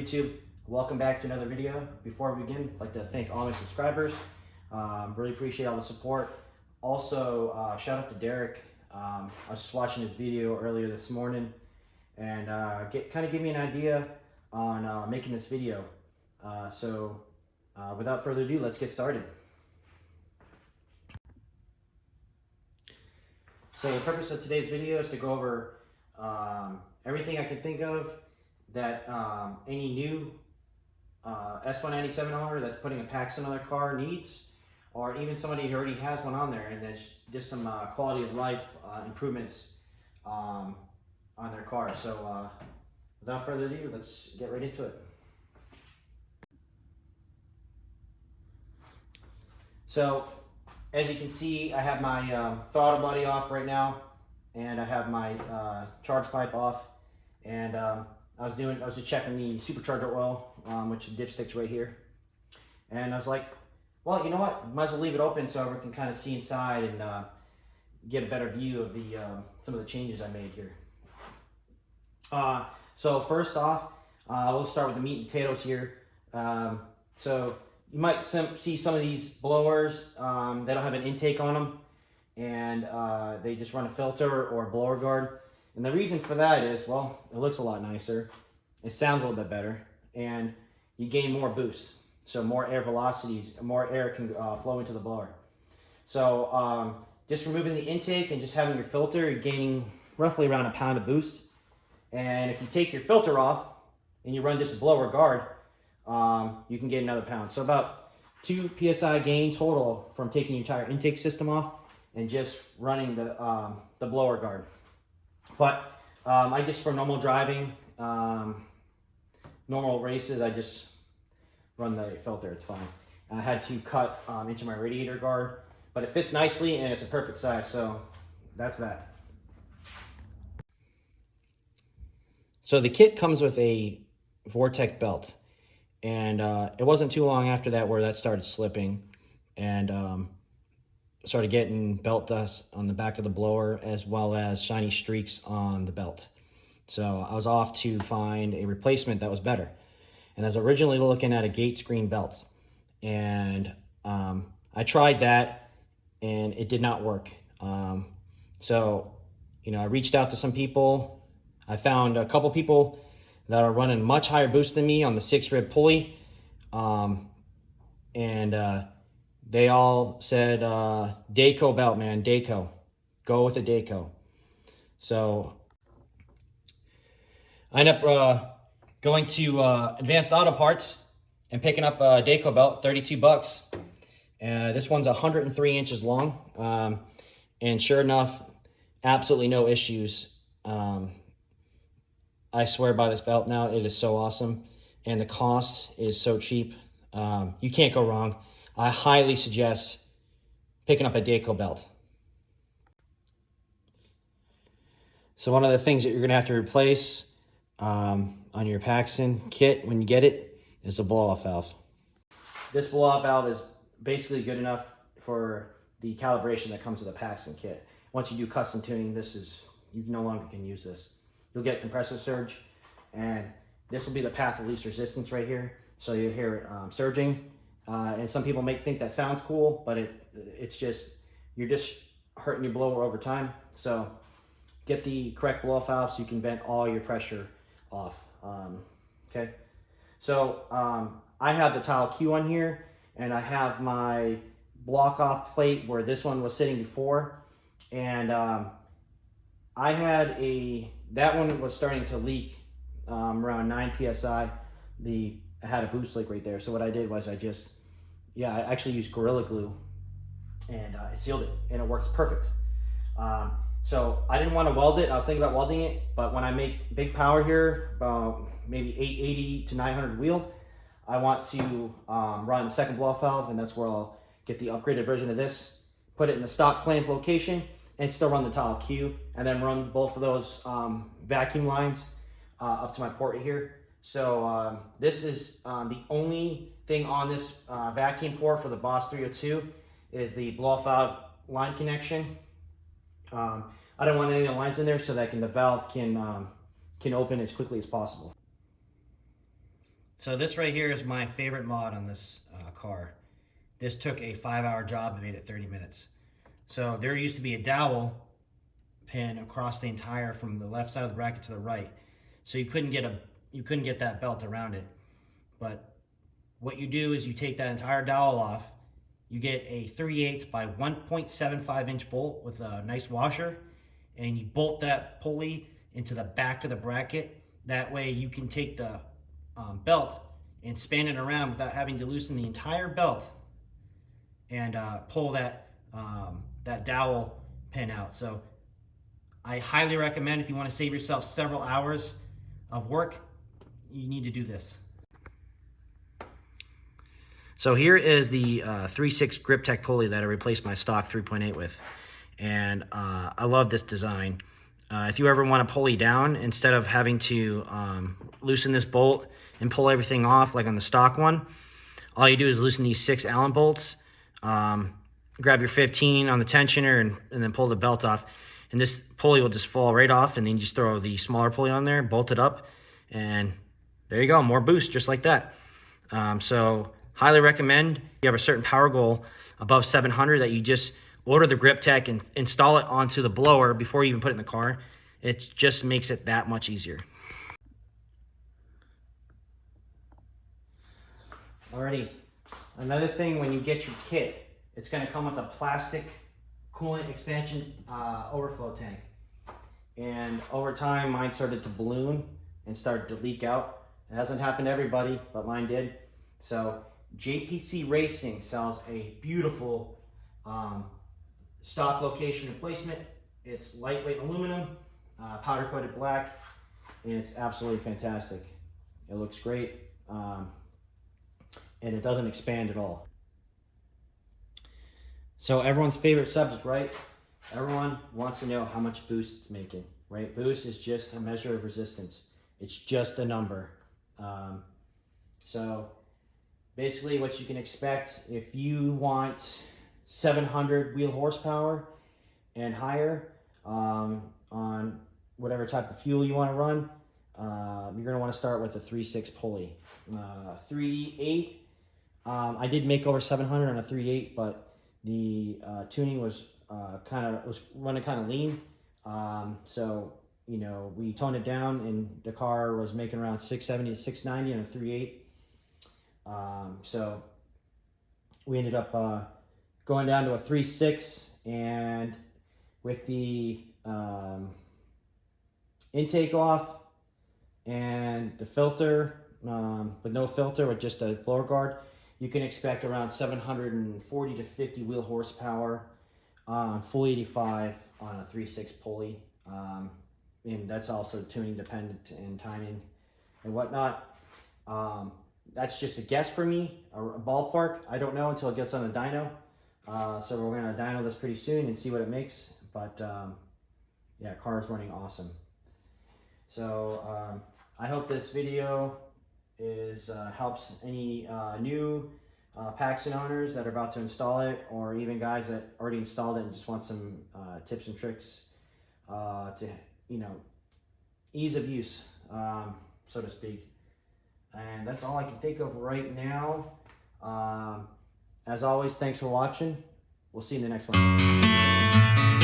YouTube? Welcome back to another video. Before we begin, I'd like to thank all my subscribers. Really appreciate all the support. Also, shout out to Derek. I was just watching his video earlier this morning and kind of give me an idea on making this video. Without further ado, let's get started. So the purpose of today's video is to go over everything I can think of that any new S197 owner that's putting a Paxton on their car needs, or even somebody who already has one on there and there's just some quality of life improvements on their car. So without further ado, let's get right into it. So as you can see, I have my throttle body off right now, and I have my charge pipe off, and I was just checking the supercharger oil, which the dipstick's right here, and I was like, well, you know what, might as well leave it open so everyone can kind of see inside and get a better view of the some of the changes I made here. So first off, we'll start with the meat and potatoes here. So you might see some of these blowers, they don't have an intake on them, and they just run a filter or a blower guard. And the reason for that is, well, it looks a lot nicer, it sounds a little bit better, and you gain more boost. So more air velocities, more air can flow into the blower. So just removing the intake and just having your filter, you're gaining roughly around a pound of boost. And if you take your filter off and you run just a blower guard, you can get another pound. So about 2 psi gain total from taking your entire intake system off and just running the blower guard. But I just, for normal driving, normal races, I just run the filter, it's fine. And I had to cut into my radiator guard, but it fits nicely and it's a perfect size, so that's that. So the kit comes with a Vortex belt, and it wasn't too long after that where that started slipping and started getting belt dust on the back of the blower, as well as shiny streaks on the belt. So I was off to find a replacement that was better. And I was originally looking at a Gt screen belt, and I tried that and it did not work. So, you know, I reached out to some people. I found a couple people that are running much higher boost than me on the 6-rib pulley. They all said, Dayco belt, man, Dayco. Go with a Dayco. So I ended up going to Advanced Auto Parts and picking up a Dayco belt, 32 bucks. This one's 103 inches long. And sure enough, absolutely no issues. I swear by this belt now. It is so awesome. And the cost is so cheap. You can't go wrong. I highly suggest picking up a Dayco belt. So one of the things that you're going to have to replace on your Paxton kit when you get it is the blow-off valve. This blow-off valve is basically good enough for the calibration that comes with the Paxton kit. Once you do custom tuning, you no longer can use this. You'll get compressor surge, and this will be the path of least resistance right here. So you'll hear it surging. And some people may think that sounds cool, but it's just, you're just hurting your blower over time. So get the correct blow-off valve so you can vent all your pressure off. Okay. So I have the tile Q on here, and I have my block off plate where this one was sitting before. And I had that one was starting to leak around 9 psi. I had a boost leak right there. So what I did was I actually used Gorilla Glue, and it sealed it, and it works perfect. So I didn't want to weld it. I was thinking about welding it, but when I make big power here, maybe 880 to 900 wheel, I want to run the second blow-off valve, and that's where I'll get the upgraded version of this, put it in the stock flange location, and still run the tile Q, and then run both of those vacuum lines up to my port here. So this is the only thing on this vacuum port for the Boss 302 is the blow-off valve line connection. I don't want any of the lines in there so that the valve can open as quickly as possible. So this right here is my favorite mod on this car. This took a 5-hour job and made it 30 minutes. So there used to be a dowel pin across the entire, from the left side of the bracket to the right. So you couldn't get that belt around it. But what you do is you take that entire dowel off, you get a 3/8 by 1.75 inch bolt with a nice washer, and you bolt that pulley into the back of the bracket. That way you can take the belt and span it around without having to loosen the entire belt and pull that that dowel pin out. So I highly recommend, if you want to save yourself several hours of work, you need to do this. So here is the 3/6 Grip Tech pulley that I replaced my stock 3.8 with. And I love this design. If you ever want to pulley down, instead of having to loosen this bolt and pull everything off like on the stock one, all you do is loosen these 6 Allen bolts, grab your 15 on the tensioner, and then pull the belt off. And this pulley will just fall right off, and then you just throw the smaller pulley on there, bolt it up, and there you go, more boost, just like that. So highly recommend. If you have a certain power goal above 700, that you just order the Grip Tech and install it onto the blower before you even put it in the car. It just makes it that much easier. Alrighty, another thing, when you get your kit, it's going to come with a plastic coolant expansion overflow tank. And over time, mine started to balloon and started to leak out. It hasn't happened to everybody, but mine did. So JPC Racing sells a beautiful stock location replacement. It's lightweight aluminum, powder coated black, and it's absolutely fantastic. It looks great, and it doesn't expand at all. So everyone's favorite subject, right? Everyone wants to know how much boost it's making, right? Boost is just a measure of resistance. It's just a number. So basically what you can expect, if you want 700 wheel horsepower and higher on whatever type of fuel you want to run, you're going to want to start with a 3/6 pulley. 3/8, I did make over 700 on a 3/8, but the tuning was running kind of lean. So, you know, we toned it down, and the car was making around 670 to 690 on a 3/8. So we ended up going down to a 3/6, and with the intake off and the filter, with no filter, with just a blower guard, you can expect around 740 to 50 wheel horsepower on full 85 on a 3/6 pulley. And that's also tuning dependent and timing and whatnot. That's just a guess for me, a ballpark. I don't know until it gets on the dyno. So we're going to dyno this pretty soon and see what it makes. But yeah, car is running awesome. So I hope this video helps any new Paxton owners that are about to install it, or even guys that already installed it and just want some tips and tricks to, you know, ease of use, so to speak. And that's all I can think of right now. As always, thanks for watching. We'll see you in the next one.